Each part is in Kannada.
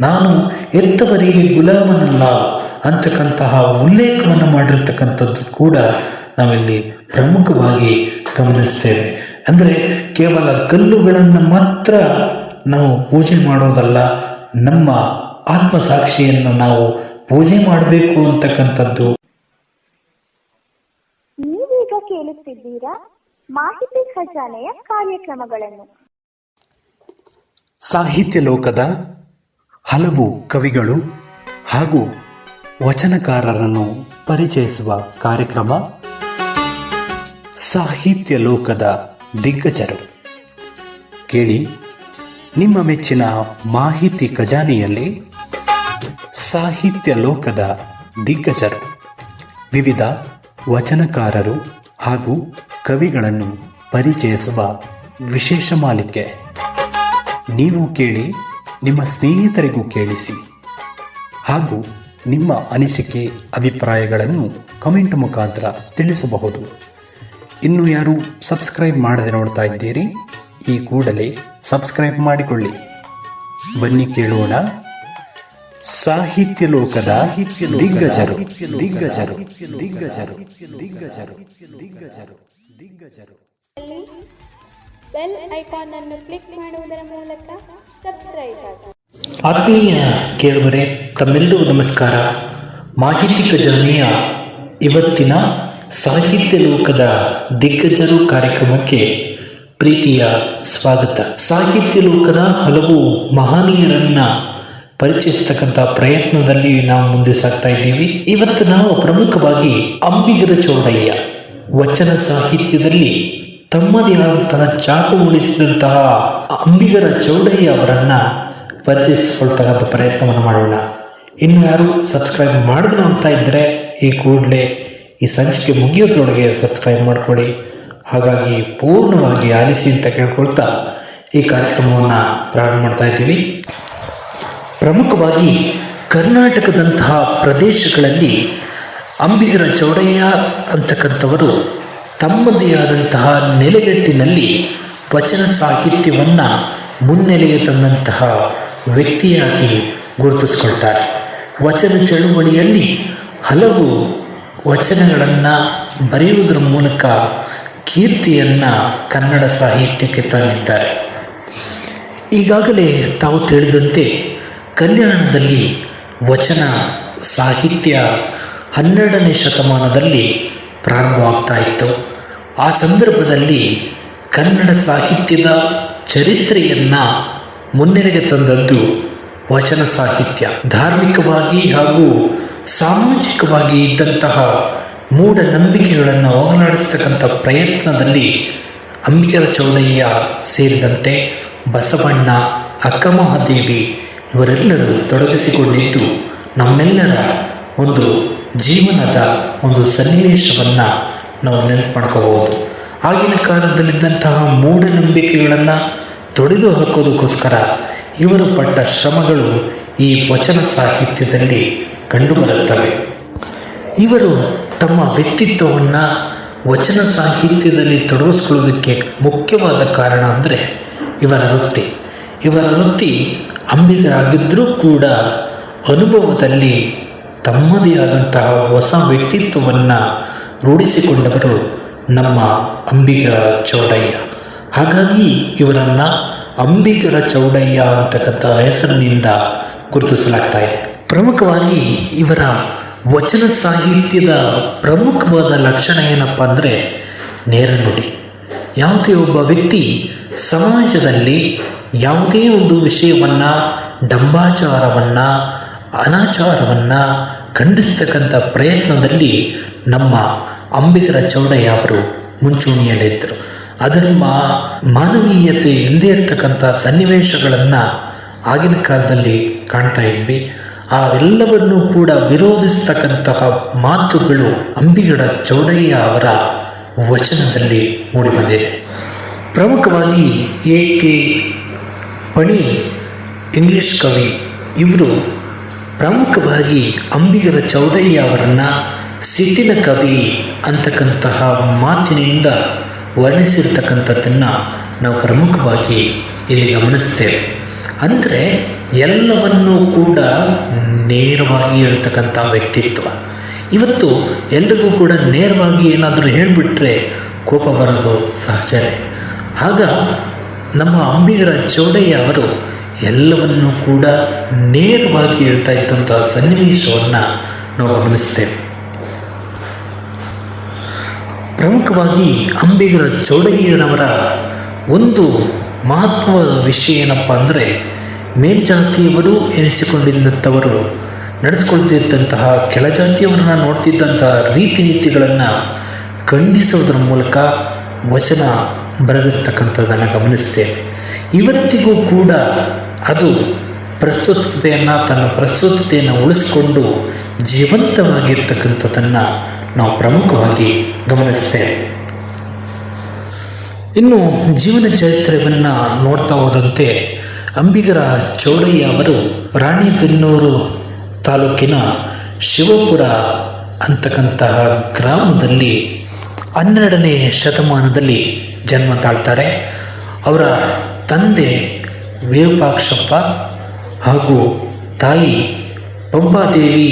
ನಾನು ಹೆತ್ತವರಿಗೆ ಗುಲಾಮನಲ್ಲ ಅಂತಕ್ಕಂತಹ ಉಲ್ಲೇಖವನ್ನು ಮಾಡಿರ್ತಕ್ಕಂಥದ್ದು ಕೂಡ ನಾವಿಲ್ಲಿ ಪ್ರಮುಖವಾಗಿ ಗಮನಿಸ್ತೇವೆ. ಅಂದರೆ ಕೇವಲ ಕಲ್ಲುಗಳನ್ನು ಮಾತ್ರ ನಾವು ಪೂಜೆ ಮಾಡೋದಲ್ಲ, ನಮ್ಮ ಆತ್ಮಸಾಕ್ಷಿಯನ್ನು ನಾವು ಪೂಜೆ ಮಾಡಬೇಕು ಅಂತಕ್ಕಂಥದ್ದು. ನೀವೀಗ ಕೇಳುತ್ತಿದ್ದೀರಾ ಮಾಹಿತಿ ಖಜಾನೆಯ ಕಾರ್ಯಕ್ರಮಗಳನ್ನು. ಸಾಹಿತ್ಯ ಲೋಕದ ಹಲವು ಕವಿಗಳು ಹಾಗೂ ವಚನಕಾರರನ್ನು ಪರಿಚಯಿಸುವ ಕಾರ್ಯಕ್ರಮ ಸಾಹಿತ್ಯ ಲೋಕದ ದಿಗ್ಗಜರು. ಕೇಳಿ ನಿಮ್ಮ ಮೆಚ್ಚಿನ ಮಾಹಿತಿ ಖಜಾನೆಯಲ್ಲಿ ಸಾಹಿತ್ಯ ಲೋಕದ ದಿಗ್ಗಜರು, ವಿವಿಧ ವಚನಕಾರರು ಹಾಗೂ ಕವಿಗಳನ್ನು ಪರಿಚಯಿಸುವ ವಿಶೇಷ ಮಾಲಿಕೆ. ನೀವು ಕೇಳಿ, ನಿಮ್ಮ ಸ್ನೇಹಿತರಿಗೂ ಕೇಳಿಸಿ ಹಾಗೂ ನಿಮ್ಮ ಅನಿಸಿಕೆ ಅಭಿಪ್ರಾಯಗಳನ್ನು ಕಮೆಂಟ್ ಮುಖಾಂತರ ತಿಳಿಸಬಹುದು. ಇನ್ನು ಯಾರು ಸಬ್ಸ್ಕ್ರೈಬ್ ಮಾಡದೆ ನೋಡ್ತಾ ಇದ್ದೀರಿ, ಈ ಕೂಡಲೇ ಸಬ್ಸ್ಕ್ರೈಬ್ ಮಾಡಿಕೊಳ್ಳಿ. ಬನ್ನಿ ಕೇಳೋಣ ಸಾಹಿತ್ಯ ಲೋಕದ ದಿಗ್ಗಜರು ದಿಗ್ಗಜರು ದಿಗ್ಗಜರು ದಿಗ್ಗಜರು ದಿಗ್ಗಜರು ದಿಗ್ಗಜರು. ಬೆಲ್ ಐಕಾನ್ ಅನ್ನು ಕ್ಲಿಕ್ ಮಾಡುವುದರ ಮೂಲಕ ಸಬ್ಸ್ಕ್ರೈಬ್ ಆಗಿ. ಆತ್ಮೀಯ ಕೇಳುಗರೆ, ತಮ್ಮೆಲ್ಲರಿಗೂ ನಮಸ್ಕಾರ. ಮಾಹಿತಿ ಖಜಾನೆಯ ಇವತ್ತಿನ ಸಾಹಿತ್ಯ ಲೋಕದ ದಿಗ್ಗಜರು ಕಾರ್ಯಕ್ರಮಕ್ಕೆ ಪ್ರೀತಿಯ ಸ್ವಾಗತ. ಸಾಹಿತ್ಯ ಲೋಕದ ಹಲವು ಮಹನೀಯರನ್ನ ಪರಿಚಯಿಸ್ತಕ್ಕಂಥ ಪ್ರಯತ್ನದಲ್ಲಿ ನಾವು ಮುಂದೆ ಸಾಗ್ತಾ ಇದ್ದೀವಿ. ಇವತ್ತು ನಾವು ಪ್ರಮುಖವಾಗಿ ಅಂಬಿಗರ ಚೌಡಯ್ಯ ವಚನ ಸಾಹಿತ್ಯದಲ್ಲಿ ತಮ್ಮದೇ ಆದಂತಹ ಛಾಪು ಮೂಡಿಸಿದಂತಹ ಅಂಬಿಗರ ಚೌಡಯ್ಯ ಅವರನ್ನ ಪರಿಚಯಿಸಿಕೊಳ್ತಕ್ಕಂಥ ಪ್ರಯತ್ನವನ್ನು ಮಾಡೋಣ. ಇನ್ನು ಯಾರು ಸಬ್ಸ್ಕ್ರೈಬ್ ಮಾಡದೆ ನೋಡ್ತಾ ಇದ್ದರೆ ಈ ಕೂಡಲೇ ಈ ಸಂಚಿಕೆ ಮುಗಿಯೋದ್ರೊಳಗೆ ಸಬ್ಸ್ಕ್ರೈಬ್ ಮಾಡ್ಕೊಳ್ಳಿ. ಹಾಗಾಗಿ ಪೂರ್ಣವಾಗಿ ಆಲಿಸಿ ಅಂತ ಕೇಳ್ಕೊಳ್ತಾ ಈ ಕಾರ್ಯಕ್ರಮವನ್ನು ಪ್ರಾರಂಭ ಮಾಡ್ತಾ ಇದ್ದೀವಿ. ಪ್ರಮುಖವಾಗಿ ಕರ್ನಾಟಕದಂತಹ ಪ್ರದೇಶಗಳಲ್ಲಿ ಅಂಬಿಗರ ಚೌಡಯ್ಯ ಅಂತಕ್ಕಂಥವರು ತಮ್ಮದೇ ಆದಂತಹ ನೆಲೆಗಟ್ಟಿನಲ್ಲಿ ವಚನ ಸಾಹಿತ್ಯವನ್ನು ಮುನ್ನೆಲೆಗೆ ತಂದಂತಹ ವ್ಯಕ್ತಿಯಾಗಿ ಗುರುತಿಸ್ಕೊಳ್ತಾರೆ. ವಚನ ಚಳುವಳಿಯಲ್ಲಿ ಹಲವು ವಚನಗಳನ್ನು ಬರೆಯುವುದರ ಮೂಲಕ ಕೀರ್ತಿಯನ್ನು ಕನ್ನಡ ಸಾಹಿತ್ಯಕ್ಕೆ ತಂದಿದ್ದಾರೆ. ಈಗಾಗಲೇ ತಾವು ತಿಳಿದಂತೆ ಕಲ್ಯಾಣದಲ್ಲಿ ವಚನ ಸಾಹಿತ್ಯ 12ನೇ ಶತಮಾನದಲ್ಲಿ ಪ್ರಾರಂಭವಾಗ್ತಾ ಇತ್ತು. ಆ ಸಂದರ್ಭದಲ್ಲಿ ಕನ್ನಡ ಸಾಹಿತ್ಯದ ಚರಿತ್ರೆಯನ್ನು ಮುನ್ನೆಲೆಗೆ ತಂದದ್ದು ವಚನ ಸಾಹಿತ್ಯ. ಧಾರ್ಮಿಕವಾಗಿ ಹಾಗೂ ಸಾಮಾಜಿಕವಾಗಿ ಇದ್ದಂತಹ ಮೂಢನಂಬಿಕೆಗಳನ್ನು ಹೋಗಲಾಡಿಸ್ತಕ್ಕಂಥ ಪ್ರಯತ್ನದಲ್ಲಿ ಅಂಬಿಗರ ಚೌಡಯ್ಯ ಸೇರಿದಂತೆ ಬಸವಣ್ಣ, ಅಕ್ಕಮಹಾದೇವಿ ಇವರೆಲ್ಲರೂ ತೊಡಗಿಸಿಕೊಂಡಿದ್ದು ನಮ್ಮೆಲ್ಲರ ಒಂದು ಜೀವನದ ಒಂದು ಸನ್ನಿವೇಶವನ್ನು ನಾವು ನೆನಪು ಮಾಡ್ಕೋಬಹುದು. ಆಗಿನ ಕಾಲದಲ್ಲಿದ್ದಂತಹ ಮೂಢನಂಬಿಕೆಗಳನ್ನು ತೊಡೆದು ಹಾಕೋದಕ್ಕೋಸ್ಕರ ಇವರು ಪಟ್ಟ ಶ್ರಮಗಳು ಈ ವಚನ ಸಾಹಿತ್ಯದಲ್ಲಿ ಕಂಡುಬರುತ್ತವೆ. ಇವರು ತಮ್ಮ ವ್ಯಕ್ತಿತ್ವವನ್ನು ವಚನ ಸಾಹಿತ್ಯದಲ್ಲಿ ತೊಡಗಿಸ್ಕೊಳ್ಳೋದಕ್ಕೆ ಮುಖ್ಯವಾದ ಕಾರಣ ಅಂದರೆ ಇವರ ವೃತ್ತಿ ಅಂಬಿಗರಾಗಿದ್ದರೂ ಕೂಡ ಅನುಭವದಲ್ಲಿ ತಮ್ಮದೇ ಆದಂತಹ ಹೊಸ ವ್ಯಕ್ತಿತ್ವವನ್ನು ರೂಢಿಸಿಕೊಂಡವರು ನಮ್ಮ ಅಂಬಿಗರ ಚೌಡಯ್ಯ. ಹಾಗಾಗಿ ಇವರನ್ನು ಅಂಬಿಗರ ಚೌಡಯ್ಯ ಅಂತಕ್ಕಂಥ ಹೆಸರಿನಿಂದ ಗುರುತಿಸಲಾಗ್ತಾ ಇದೆ. ಪ್ರಮುಖವಾಗಿ ಇವರ ವಚನ ಸಾಹಿತ್ಯದ ಪ್ರಮುಖವಾದ ಲಕ್ಷಣ ಏನಪ್ಪ ಅಂದರೆ ನೇರ ನುಡಿ. ಯಾವುದೇ ಒಬ್ಬ ವ್ಯಕ್ತಿ ಸಮಾಜದಲ್ಲಿ ಯಾವುದೇ ಒಂದು ವಿಷಯವನ್ನು, ಡಂಬಾಚಾರವನ್ನು, ಅನಾಚಾರವನ್ನು ಖಂಡಿಸ್ತಕ್ಕಂಥ ಪ್ರಯತ್ನದಲ್ಲಿ ನಮ್ಮ ಅಂಬಿಗರ ಚೌಡಯ್ಯ ಅವರು ಮುಂಚೂಣಿಯಲ್ಲಿದ್ದರು. ಅಧರ್ಮ, ಮಾನವೀಯತೆ ಇಲ್ಲದೇ ಇರತಕ್ಕಂಥ ಸನ್ನಿವೇಶಗಳನ್ನು ಆಗಿನ ಕಾಲದಲ್ಲಿ ಕಾಣ್ತಾ ಇದ್ವಿ. ಅವೆಲ್ಲವನ್ನೂ ಕೂಡ ವಿರೋಧಿಸ್ತಕ್ಕಂತಹ ಮಾತುಗಳು ಅಂಬಿಗರ ಚೌಡಯ್ಯ ಅವರ ವಚನದಲ್ಲಿ ಮೂಡಿಬಂದಿದೆ. ಪ್ರಮುಖವಾಗಿ ಎ.ಕೆ. ಪಣಿ ಇಂಗ್ಲಿಷ್ ಕವಿ ಇವರು ಪ್ರಮುಖವಾಗಿ ಅಂಬಿಗರ ಚೌಡಯ್ಯ ಅವರನ್ನು ಸಿಟ್ಟಿನ ಕವಿ ಅಂತಕ್ಕಂತಹ ಮಾತಿನಿಂದ ವರ್ಣಿಸಿರ್ತಕ್ಕಂಥದ್ದನ್ನು ನಾವು ಪ್ರಮುಖವಾಗಿ ಇಲ್ಲಿ ಗಮನಿಸ್ತೇವೆ. ಅಂದರೆ ಎಲ್ಲವನ್ನೂ ಕೂಡ ನೇರವಾಗಿ ಹೇಳ್ತಕ್ಕಂಥ ವ್ಯಕ್ತಿತ್ವ. ಇವತ್ತು ಎಲ್ರಿಗೂ ಕೂಡ ನೇರವಾಗಿ ಏನಾದರೂ ಹೇಳಿಬಿಟ್ರೆ ಕೋಪ ಬರೋದು ಸಹಜನೇ. ಆಗ ನಮ್ಮ ಅಂಬಿಗರ ಚೌಡಯ್ಯ ಅವರು ಎಲ್ಲವನ್ನೂ ಕೂಡ ನೇರವಾಗಿ ಹೇಳ್ತಾ ಇದ್ದಂಥ ಸನ್ನಿವೇಶವನ್ನು ನಾವು ಗಮನಿಸ್ತೇವೆ. ಪ್ರಮುಖವಾಗಿ ಅಂಬಿಗರ ಚೌಡಯ್ಯನವರ ಒಂದು ಮಹತ್ವದ ವಿಷಯ ಏನಪ್ಪ ಅಂದರೆ, ಮೇಲ್ಜಾತಿಯವರು ಎನಿಸಿಕೊಂಡಿದ್ದಂಥವರು ನಡೆಸ್ಕೊಳ್ತಿದ್ದಂತಹ ಕೆಳಜಾತಿಯವರನ್ನ ನೋಡ್ತಿದ್ದಂತಹ ರೀತಿ ನೀತಿಗಳನ್ನು ಖಂಡಿಸುವುದರ ಮೂಲಕ ವಚನ ಬರೆದಿರ್ತಕ್ಕಂಥದ್ದನ್ನು ಗಮನಿಸ್ತೇವೆ. ಇವತ್ತಿಗೂ ಕೂಡ ಅದು ತನ್ನ ಪ್ರಸ್ತುತತೆಯನ್ನು ಉಳಿಸ್ಕೊಂಡು ಜೀವಂತವಾಗಿರ್ತಕ್ಕಂಥದ್ದನ್ನು ನಾವು ಪ್ರಮುಖವಾಗಿ ಗಮನಿಸ್ತೇವೆ. ಇನ್ನು ಜೀವನ ಚರಿತ್ರೆಯನ್ನು ನೋಡ್ತಾ ಹೋದಂತೆ ಅಂಬಿಗರ ಚೌಡಯ್ಯ ಅವರು ರಾಣಿಬೆನ್ನೂರು ತಾಲೂಕಿನ ಶಿವಪುರ ಅಂತಕ್ಕಂತಹ ಗ್ರಾಮದಲ್ಲಿ 12ನೇ ಶತಮಾನದಲ್ಲಿ ಜನ್ಮ ತಾಳ್ತಾರೆ. ಅವರ ತಂದೆ ವಿರೂಪಾಕ್ಷಪ್ಪ ಹಾಗೂ ತಾಯಿ ಪಂಪಾದೇವಿ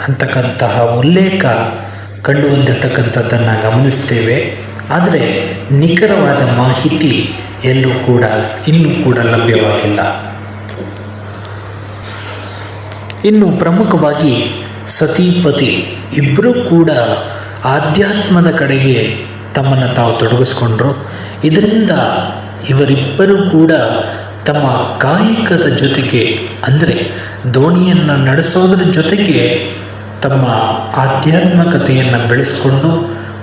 ಅಂತಕ್ಕಂತಹ ಉಲ್ಲೇಖ ಕಂಡು ಬಂದಿರತಕ್ಕಂಥದ್ದನ್ನು ಗಮನಿಸ್ತೇವೆ. ಆದರೆ ನಿಖರವಾದ ಮಾಹಿತಿ ಎಲ್ಲೂ ಕೂಡ ಇನ್ನೂ ಕೂಡ ಲಭ್ಯವಾಗಿಲ್ಲ. ಇನ್ನು ಪ್ರಮುಖವಾಗಿ ಸತಿಪತಿ ಇಬ್ಬರೂ ಕೂಡ ಆಧ್ಯಾತ್ಮದ ಕಡೆಗೆ ತಮ್ಮನ್ನು ತಾವು ತೊಡಗಿಸ್ಕೊಂಡ್ರು. ಇದರಿಂದ ಇವರಿಬ್ಬರೂ ಕೂಡ ತಮ್ಮ ಕಾಯಕದ ಜೊತೆಗೆ ಅಂದರೆ ದೋಣಿಯನ್ನು ನಡೆಸೋದರ ಜೊತೆಗೆ ತಮ್ಮ ಆಧ್ಯಾತ್ಮಿಕತೆಯನ್ನು ಬೆಳೆಸ್ಕೊಂಡು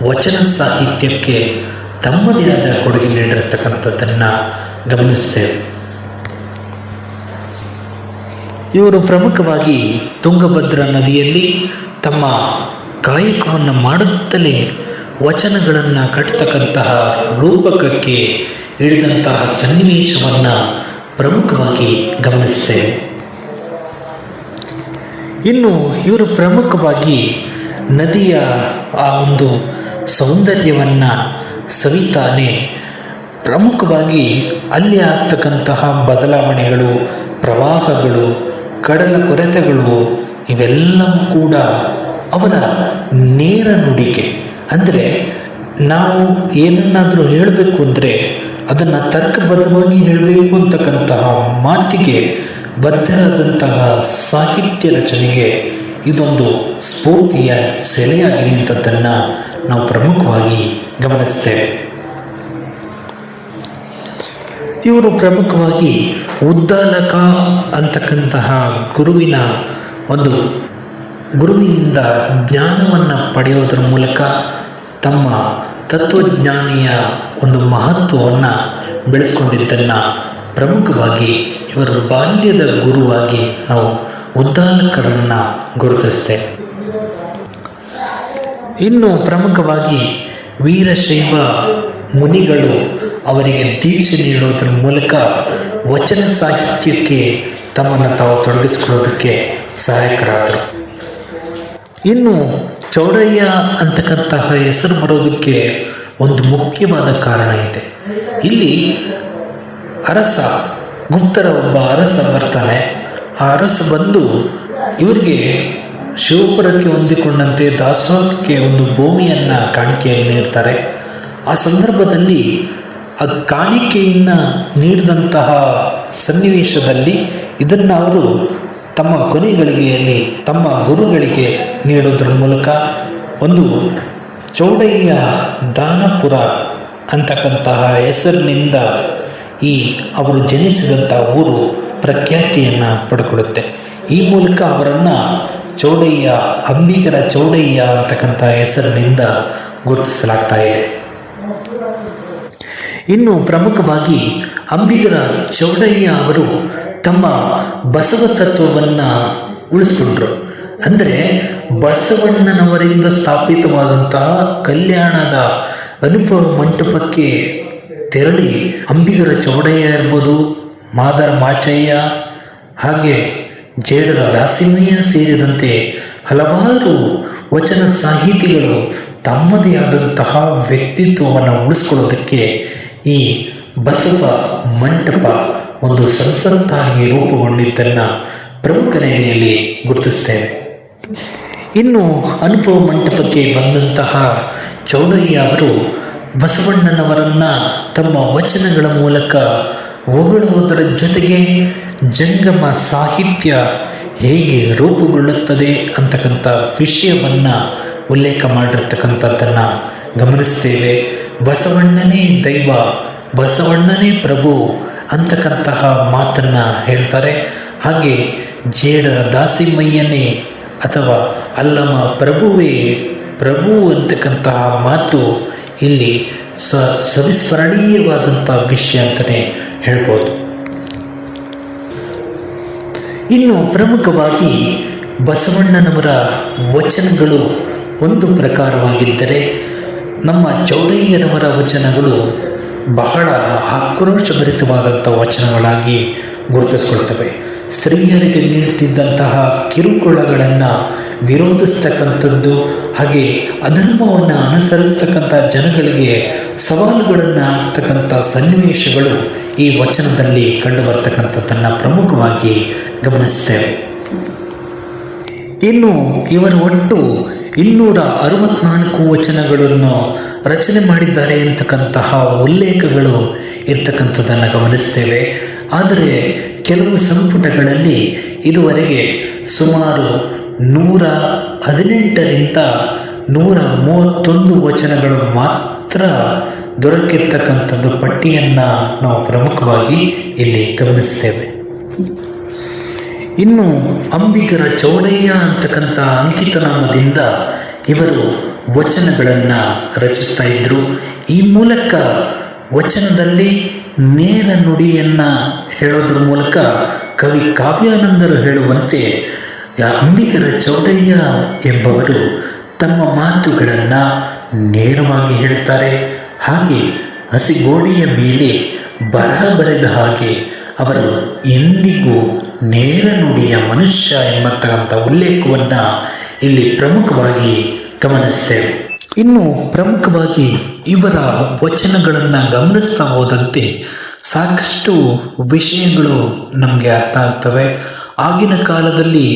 ವಚನ ಸಾಹಿತ್ಯಕ್ಕೆ ತಮ್ಮದೇ ಆದ ಕೊಡುಗೆ ನೀಡಿರತಕ್ಕಂಥದ್ದನ್ನು ಗಮನಿಸ್ತೇವೆ. ಇವರು ಪ್ರಮುಖವಾಗಿ ತುಂಗಭದ್ರಾ ನದಿಯಲ್ಲಿ ತಮ್ಮ ಕಾಯಕವನ್ನು ಮಾಡುತ್ತಲೇ ವಚನಗಳನ್ನು ಕಟ್ಟತಕ್ಕಂತಹ ರೂಪಕಕ್ಕೆ ಹಿಡಿದಂತಹ ಸನ್ನಿವೇಶವನ್ನು ಪ್ರಮುಖವಾಗಿ ಗಮನಿಸ್ತೇವೆ. ಇನ್ನು ಇವರು ಪ್ರಮುಖವಾಗಿ ನದಿಯ ಆ ಒಂದು ಸೌಂದರ್ಯವನ್ನು ಸವಿತಾನೆ ಪ್ರಮುಖವಾಗಿ ಅಲ್ಲಿ ಆಗ್ತಕ್ಕಂತಹ ಬದಲಾವಣೆಗಳು, ಪ್ರವಾಹಗಳು, ಕಡಲ ಕೊರೆತಗಳು ಇವೆಲ್ಲವೂ ಕೂಡ ಅವರ ನೇರ ನುಡಿಗೆ, ಅಂದರೆ ನಾವು ಏನನ್ನಾದರೂ ಹೇಳಬೇಕು ಅಂದರೆ ಅದನ್ನು ತರ್ಕಬದ್ಧವಾಗಿ ಹೇಳಬೇಕು ಅಂತಕ್ಕಂತಹ ಮಾತಿಗೆ ಬದ್ಧರಾದಂತಹ ಸಾಹಿತ್ಯ ರಚನೆಗೆ ಇದೊಂದು ಸ್ಫೂರ್ತಿಯ ಸೆಲೆಯಾಗಿ ನಿಂತದ್ದನ್ನು ನಾವು ಪ್ರಮುಖವಾಗಿ ಗಮನಿಸ್ತೇವೆ. ಇವರು ಪ್ರಮುಖವಾಗಿ ಉದ್ದಾಲಕ ಅಂತಕ್ಕಂತಹ ಗುರುವಿನಿಂದ ಜ್ಞಾನವನ್ನು ಪಡೆಯೋದರ ಮೂಲಕ ತಮ್ಮ ತತ್ವಜ್ಞಾನಿಯ ಒಂದು ಮಹತ್ವವನ್ನು ಬೆಳೆಸ್ಕೊಂಡಿದ್ದನ್ನು ಪ್ರಮುಖವಾಗಿ ಇವರ ಬಾಲ್ಯದ ಗುರುವಾಗಿ ನಾವು ಉದ್ದಾಲಕರನ್ನು ಗುರುತಿಸ್ತೇವೆ. ಇನ್ನು ಪ್ರಮುಖವಾಗಿ ವೀರಶೈವ ಮುನಿಗಳು ಅವರಿಗೆ ದೀಕ್ಷೆ ನೀಡೋದರ ಮೂಲಕ ವಚನ ಸಾಹಿತ್ಯಕ್ಕೆ ತಮ್ಮನ್ನು ತಾವು ತೊಡಗಿಸಿಕೊಳ್ಳೋದಕ್ಕೆ ಸಹಾಯಕರಾದರು. ಇನ್ನು ಚೌಡಯ್ಯ ಅಂತಕ್ಕಂತಹ ಹೆಸರು ಬರೋದಕ್ಕೆ ಒಂದು ಮುಖ್ಯವಾದ ಕಾರಣ ಇದೆ. ಇಲ್ಲಿ ಗುಪ್ತರ ಒಬ್ಬ ಅರಸ ಬರ್ತಾನೆ. ಆ ಅರಸ ಬಂದು ಇವರಿಗೆ ಶಿವಪುರಕ್ಕೆ ಹೊಂದಿಕೊಂಡಂತೆ ದಾಸೋಹಕ್ಕೆ ಒಂದು ಭೂಮಿಯನ್ನು ಕಾಣಿಕೆಯಾಗಿ ನೀಡ್ತಾರೆ. ಆ ಸಂದರ್ಭದಲ್ಲಿ ಆ ಕಾಣಿಕೆಯನ್ನು ನೀಡಿದಂತಹ ಸನ್ನಿವೇಶದಲ್ಲಿ ಇದನ್ನು ಅವರು ತಮ್ಮ ಕೊನೆಗಳಿಗೆಯಲ್ಲಿ ತಮ್ಮ ಗುರುಗಳಿಗೆ ನೀಡೋದ್ರ ಮೂಲಕ ಒಂದು ಚೌಡಯ್ಯ ದಾನಪುರ ಅಂತಕ್ಕಂತಹ ಹೆಸರಿನಿಂದ ಅವರು ಜನಿಸಿದಂಥ ಊರು ಪ್ರಖ್ಯಾತಿಯನ್ನು ಪಡ್ಕೊಳ್ಳುತ್ತೆ. ಈ ಮೂಲಕ ಅವರನ್ನು ಅಂಬಿಗರ ಚೌಡಯ್ಯ ಅಂತಕ್ಕಂಥ ಹೆಸರಿನಿಂದ ಗುರುತಿಸಲಾಗ್ತಾ ಇದೆ. ಇನ್ನು ಪ್ರಮುಖವಾಗಿ ಅಂಬಿಗರ ಚೌಡಯ್ಯ ಅವರು ತಮ್ಮ ಬಸವ ತತ್ವವನ್ನು ಉಳಿಸ್ಕೊಂಡ್ರು. ಅಂದರೆ ಬಸವಣ್ಣನವರಿಂದ ಸ್ಥಾಪಿತವಾದಂತಹ ಕಲ್ಯಾಣದ ಅನುಭವ ಮಂಟಪಕ್ಕೆ ತೆರಳಿ ಅಂಬಿಗರ ಚೌಡಯ್ಯ ಇರ್ಬೋದು, ಮಾದರ ಮಾಚಯ್ಯ, ಹಾಗೆ ಜೇಡರ ದಾಸಿಮಯ್ಯ ಸೇರಿದಂತೆ ಹಲವಾರು ವಚನ ಸಾಹಿತಿಗಳು ತಮ್ಮದೇ ಆದಂತಹ ವ್ಯಕ್ತಿತ್ವವನ್ನು ಉಳಿಸ್ಕೊಳ್ಳೋದಕ್ಕೆ ಈ ಬಸವ ಮಂಟಪ ಒಂದು ಸಂಸತ್ತಾಗಿ ರೂಪುಗೊಂಡಿದ್ದನ್ನು ಪ್ರಮುಖ ನೆಲೆಯಲ್ಲಿ ಗುರುತಿಸ್ತೇವೆ. ಇನ್ನು ಅನುಭವ ಮಂಟಪಕ್ಕೆ ಬಂದಂತಹ ಚೌಡಯ್ಯ ಅವರು ಬಸವಣ್ಣನವರನ್ನು ತಮ್ಮ ವಚನಗಳ ಮೂಲಕ ಹೊಗಳುವುದರ ಜೊತೆಗೆ ಜಂಗಮ ಸಾಹಿತ್ಯ ಹೇಗೆ ರೂಪುಗೊಳ್ಳುತ್ತದೆ ಅಂತಕ್ಕಂಥ ವಿಷಯವನ್ನು ಉಲ್ಲೇಖ ಮಾಡಿರ್ತಕ್ಕಂಥದ್ದನ್ನು ಗಮನಿಸ್ತೇವೆ. ಬಸವಣ್ಣನೇ ದೈವ, ಬಸವಣ್ಣನೇ ಪ್ರಭು ಅಂತಕ್ಕಂತಹ ಮಾತನ್ನು ಹೇಳ್ತಾರೆ. ಹಾಗೆ ಜೇಡರ ದಾಸಿಮಯ್ಯನೇ ಅಥವಾ ಅಲ್ಲಮ ಪ್ರಭುವೇ ಪ್ರಭು ಅಂತಕ್ಕಂತಹ ಮಾತು ಇಲ್ಲಿ ಸವಿಸ್ಮರಣೀಯವಾದಂಥ ವಿಷಯ ಅಂತಲೇ ಹೇಳ್ಬೋದು. ಇನ್ನು ಪ್ರಮುಖವಾಗಿ ಬಸವಣ್ಣನವರ ವಚನಗಳು ಒಂದು ಪ್ರಕಾರವಾಗಿದ್ದರೆ, ನಮ್ಮ ಚೌಡಯ್ಯನವರ ವಚನಗಳು ಬಹಳ ಆಕ್ರೋಶಭರಿತವಾದಂಥ ವಚನಗಳಾಗಿ ಗುರುತಿಸ್ಕೊಳ್ತವೆ. ಸ್ತ್ರೀಯರಿಗೆ ನೀಡ್ತಿದ್ದಂತಹ ಕಿರುಕುಳಗಳನ್ನು ವಿರೋಧಿಸ್ತಕ್ಕಂಥದ್ದು, ಹಾಗೆ ಅಧರ್ಮವನ್ನು ಅನುಸರಿಸ್ತಕ್ಕಂಥ ಜನಗಳಿಗೆ ಸವಾಲುಗಳನ್ನು ಹಾಕ್ತಕ್ಕಂಥ ಸನ್ನಿವೇಶಗಳು ಈ ವಚನದಲ್ಲಿ ಕಂಡುಬರ್ತಕ್ಕಂಥದ್ದನ್ನು ಪ್ರಮುಖವಾಗಿ ಗಮನಿಸ್ತೇವೆ. ಇನ್ನು ಇವರು ಒಟ್ಟು 264 ವಚನಗಳನ್ನು ರಚನೆ ಮಾಡಿದ್ದಾರೆ ಅಂತಕ್ಕಂತಹ ಉಲ್ಲೇಖಗಳು ಇರ್ತಕ್ಕಂಥದ್ದನ್ನು ಗಮನಿಸ್ತೇವೆ. ಆದರೆ ಕೆಲವು ಸಂಪುಟಗಳಲ್ಲಿ ಇದುವರೆಗೆ ಸುಮಾರು 118ರಿಂದ 131 ವಚನಗಳು ಮಾತ್ರ ದೊರಕಿರ್ತಕ್ಕಂಥದ್ದು ಪಟ್ಟಿಯನ್ನು ನಾವು ಪ್ರಮುಖವಾಗಿ ಇಲ್ಲಿ ಗಮನಿಸ್ತೇವೆ. ಇನ್ನು ಅಂಬಿಗರ ಚೌಡಯ್ಯ ಅಂತಕ್ಕಂಥ ಅಂಕಿತನಾಮದಿಂದ ಇವರು ವಚನಗಳನ್ನು ರಚಿಸ್ತಾ ಇದ್ದರು. ಈ ಮೂಲಕ ವಚನದಲ್ಲಿ ನೇರ ನುಡಿಯನ್ನು ಹೇಳೋದ್ರ ಮೂಲಕ ಕವಿ ಕಾವ್ಯಾನಂದರು ಹೇಳುವಂತೆ ಅಂಬಿಗರ ಚೌಡಯ್ಯ ಎಂಬವರು ತಮ್ಮ ಮಾತುಗಳನ್ನು ನೇರವಾಗಿ ಹೇಳ್ತಾರೆ. ಹಾಗೆ ಹಸಿಗೋಡೆಯ ಮೇಲೆ ಬರಹ ಬರೆದ ಹಾಗೆ ಅವರು ಎಂದಿಗೂ ನೇರ ನುಡಿಯ ಮನುಷ್ಯ ಎಂಬತಕ್ಕಂಥ ಉಲ್ಲೇಖವನ್ನು ಇಲ್ಲಿ ಪ್ರಮುಖವಾಗಿ ಗಮನಿಸ್ತೇವೆ. ಇನ್ನು ಪ್ರಮುಖವಾಗಿ ಇವರ ವಚನಗಳನ್ನು ಗಮನಿಸ್ತಾ ಹೋದಂತೆ ಸಾಕಷ್ಟು ವಿಷಯಗಳು ನಮಗೆ ಅರ್ಥ ಆಗ್ತವೆ. ಆಗಿನ ಕಾಲದಲ್ಲಿ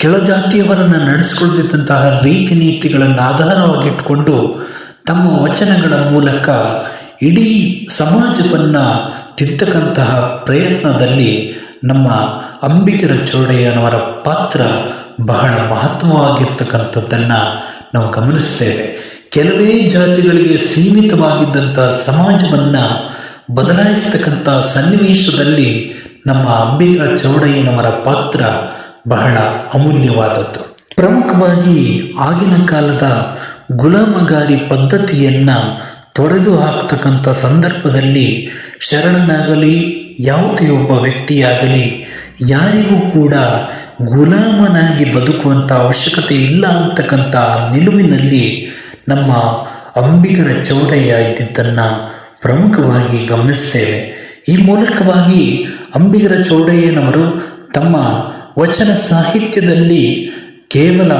ಕೆಳಜಾತಿಯವರನ್ನು ನಡೆಸಿಕೊಳ್ತಿದ್ದಂತಹ ರೀತಿ ನೀತಿಗಳನ್ನು ಆಧಾರವಾಗಿಟ್ಟುಕೊಂಡು ತಮ್ಮ ವಚನಗಳ ಮೂಲಕ ಇಡೀ ಸಮಾಜವನ್ನು ತಿದ್ದಕ್ಕಂತಹ ಪ್ರಯತ್ನದಲ್ಲಿ ನಮ್ಮ ಅಂಬಿಗರ ಚೌಡಯ್ಯನವರ ಪಾತ್ರ ಬಹಳ ಮಹತ್ವವಾಗಿರ್ತಕ್ಕಂಥದ್ದನ್ನು ನಾವು ಗಮನಿಸ್ತೇವೆ. ಕೆಲವೇ ಜಾತಿಗಳಿಗೆ ಸೀಮಿತವಾಗಿದ್ದಂಥ ಸಮಾಜವನ್ನು ಬದಲಾಯಿಸ್ತಕ್ಕಂಥ ಸನ್ನಿವೇಶದಲ್ಲಿ ನಮ್ಮ ಅಂಬಿಗರ ಚೌಡಯ್ಯನವರ ಪಾತ್ರ ಬಹಳ ಅಮೂಲ್ಯವಾದದ್ದು. ಪ್ರಮುಖವಾಗಿ ಆಗಿನ ಕಾಲದ ಗುಲಾಮಗಾರಿ ಪದ್ಧತಿಯನ್ನು ತೊಡೆದು ಹಾಕ್ತಕ್ಕಂಥ ಸಂದರ್ಭದಲ್ಲಿ ಶರಣನಾಗಲಿ ಯಾವುದೇ ಒಬ್ಬ ವ್ಯಕ್ತಿಯಾಗಲಿ ಯಾರಿಗೂ ಕೂಡ ಗುಲಾಮನಾಗಿ ಬದುಕುವಂಥ ಅವಶ್ಯಕತೆ ಇಲ್ಲ ಅಂತಕ್ಕಂಥ ನಿಲುವಿನಲ್ಲಿ ನಮ್ಮ ಅಂಬಿಗರ ಚೌಡಯ್ಯ ಇದ್ದಿದ್ದನ್ನು ಪ್ರಮುಖವಾಗಿ ಗಮನಿಸ್ತೇವೆ. ಈ ಮೂಲಕವಾಗಿ ಅಂಬಿಗರ ಚೌಡಯ್ಯನವರು ತಮ್ಮ ವಚನ ಸಾಹಿತ್ಯದಲ್ಲಿ ಕೇವಲ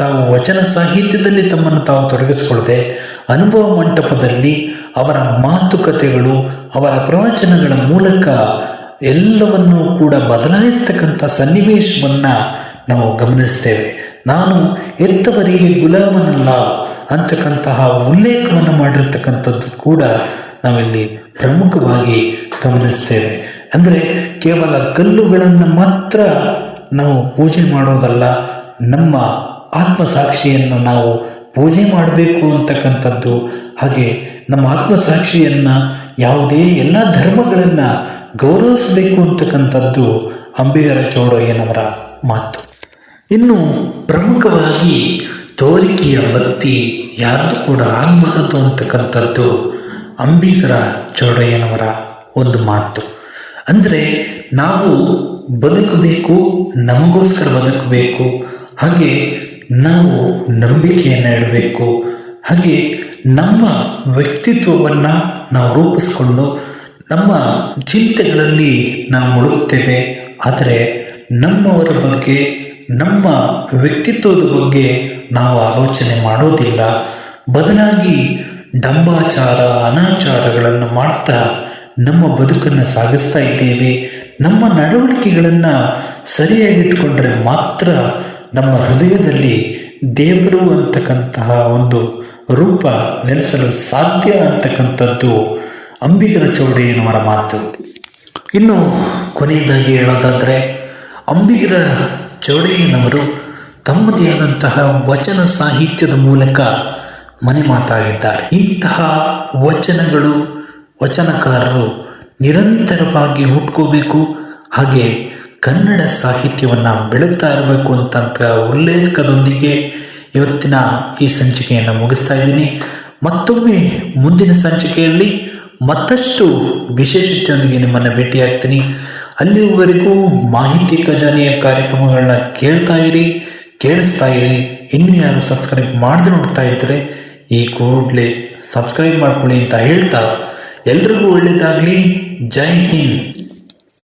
ತಾವು ವಚನ ಸಾಹಿತ್ಯದಲ್ಲಿ ತಮ್ಮನ್ನು ತಾವು ತೊಡಗಿಸಿಕೊಳ್ಳದೆ ಅನುಭವ ಮಂಟಪದಲ್ಲಿ ಅವರ ಮಾತುಕತೆಗಳು, ಅವರ ಪ್ರವಚನಗಳ ಮೂಲಕ ಎಲ್ಲವನ್ನೂ ಕೂಡ ಬದಲಾಯಿಸ್ತಕ್ಕಂಥ ಸನ್ನಿವೇಶವನ್ನು ನಾವು ಗಮನಿಸ್ತೇವೆ. ನಾನು ಹೆತ್ತವರಿಗೆ ಗುಲಾಮನಲ್ಲ ಅಂತಕ್ಕಂತಹ ಉಲ್ಲೇಖವನ್ನು ಮಾಡಿರ್ತಕ್ಕಂಥದ್ದು ಕೂಡ ನಾವಿಲ್ಲಿ ಪ್ರಮುಖವಾಗಿ ಗಮನಿಸ್ತೇವೆ. ಅಂದರೆ ಕೇವಲ ಕಲ್ಲುಗಳನ್ನು ಮಾತ್ರ ನಾವು ಪೂಜೆ ಮಾಡೋದಲ್ಲ, ನಮ್ಮ ಆತ್ಮಸಾಕ್ಷಿಯನ್ನು ನಾವು ಪೂಜೆ ಮಾಡಬೇಕು ಅಂತಕ್ಕಂಥದ್ದು, ಹಾಗೆ ನಮ್ಮ ಆತ್ಮಸಾಕ್ಷಿಯನ್ನು ಯಾವುದೇ ಎಲ್ಲ ಧರ್ಮಗಳನ್ನು ಗೌರವಿಸಬೇಕು ಅಂತಕ್ಕಂಥದ್ದು ಅಂಬಿಗರ ಚೌಡಯ್ಯನವರ ಮಾತು. ಇನ್ನು ಪ್ರಮುಖವಾಗಿ ತೋರಿಕೆಯ ಬತ್ತಿ ಯಾರ್ದು ಕೂಡ ಆಗಬಾರದು ಅಂತಕ್ಕಂಥದ್ದು ಅಂಬಿಗರ ಚೌಡಯ್ಯನವರ ಒಂದು ಮಾತು. ಅಂದರೆ ನಾವು ಬದುಕಬೇಕು, ನಮಗೋಸ್ಕರ ಬದುಕಬೇಕು, ಹಾಗೆ ನಾವು ನಂಬಿಕೆಯನ್ನು ಇಡಬೇಕು, ಹಾಗೆ ನಮ್ಮ ವ್ಯಕ್ತಿತ್ವವನ್ನು ನಾವು ರೂಪಿಸ್ಕೊಂಡು ನಮ್ಮ ಚಿಂತೆಗಳಲ್ಲಿ ನಾವು ಮುಳುಗ್ತೇವೆ. ಆದರೆ ನಮ್ಮವರ ಬಗ್ಗೆ, ನಮ್ಮ ವ್ಯಕ್ತಿತ್ವದ ಬಗ್ಗೆ ನಾವು ಆಲೋಚನೆ ಮಾಡೋದಿಲ್ಲ. ಬದಲಾಗಿ ಡಂಬಾಚಾರ, ಅನಾಚಾರಗಳನ್ನು ಮಾಡ್ತಾ ನಮ್ಮ ಬದುಕನ್ನು ಸಾಗಿಸ್ತಾ ಇದ್ದೇವೆ. ನಮ್ಮ ನಡವಳಿಕೆಗಳನ್ನು ಸರಿಯಾಗಿಟ್ಕೊಂಡ್ರೆ ಮಾತ್ರ ನಮ್ಮ ಹೃದಯದಲ್ಲಿ ದೇವರು ಅಂತಕ್ಕಂತಹ ಒಂದು ರೂಪ ನೆಲೆಸಲು ಸಾಧ್ಯ ಅಂತಕ್ಕಂಥದ್ದು ಅಂಬಿಗರ ಚೌಡಯ್ಯನವರ ಮಾತು. ಇನ್ನು ಕೊನೆಯದಾಗಿ ಹೇಳೋದಾದರೆ, ಅಂಬಿಗರ ಚೌಡಯ್ಯನವರು ತಮ್ಮದೇ ಆದಂತಹ ವಚನ ಸಾಹಿತ್ಯದ ಮೂಲಕ ಮನೆ ಮಾತಾಗಿದ್ದಾರೆ. ಇಂತಹ ವಚನಗಳು, ವಚನಕಾರರು ನಿರಂತರವಾಗಿ ಹುಟ್ಕೋಬೇಕು, ಹಾಗೆ ಕನ್ನಡ ಸಾಹಿತ್ಯವನ್ನು ಬೆಳಗ್ತಾ ಇರಬೇಕು ಅಂತಂತ ಉಲ್ಲೇಖದೊಂದಿಗೆ ಇವತ್ತಿನ ಈ ಸಂಚಿಕೆಯನ್ನು ಮುಗಿಸ್ತಾ ಇದ್ದೀನಿ. ಮತ್ತೊಮ್ಮೆ ಮುಂದಿನ ಸಂಚಿಕೆಯಲ್ಲಿ ಮತ್ತಷ್ಟು ವಿಶೇಷತೆಯೊಂದಿಗೆ ನಿಮ್ಮನ್ನು ಭೇಟಿಯಾಗ್ತೀನಿ. ಅಲ್ಲಿವರೆಗೂ ಮಾಹಿತಿ ಖಜಾನೆಯ ಕಾರ್ಯಕ್ರಮಗಳನ್ನ ಕೇಳಿಸ್ತಾ ಇರಿ. ಇನ್ನೂ ಯಾರು ಸಬ್ಸ್ಕ್ರೈಬ್ ಮಾಡದೆ ನೋಡ್ತಾ ಇದ್ದರೆ ಈ ಕೂಡಲೇ ಸಬ್ಸ್ಕ್ರೈಬ್ ಮಾಡ್ಕೊಳ್ಳಿ ಅಂತ ಹೇಳ್ತಾ ಎಲ್ರಿಗೂ ಒಳ್ಳೆಯದಾಗಲಿ. ಜೈ ಹಿಂದ್.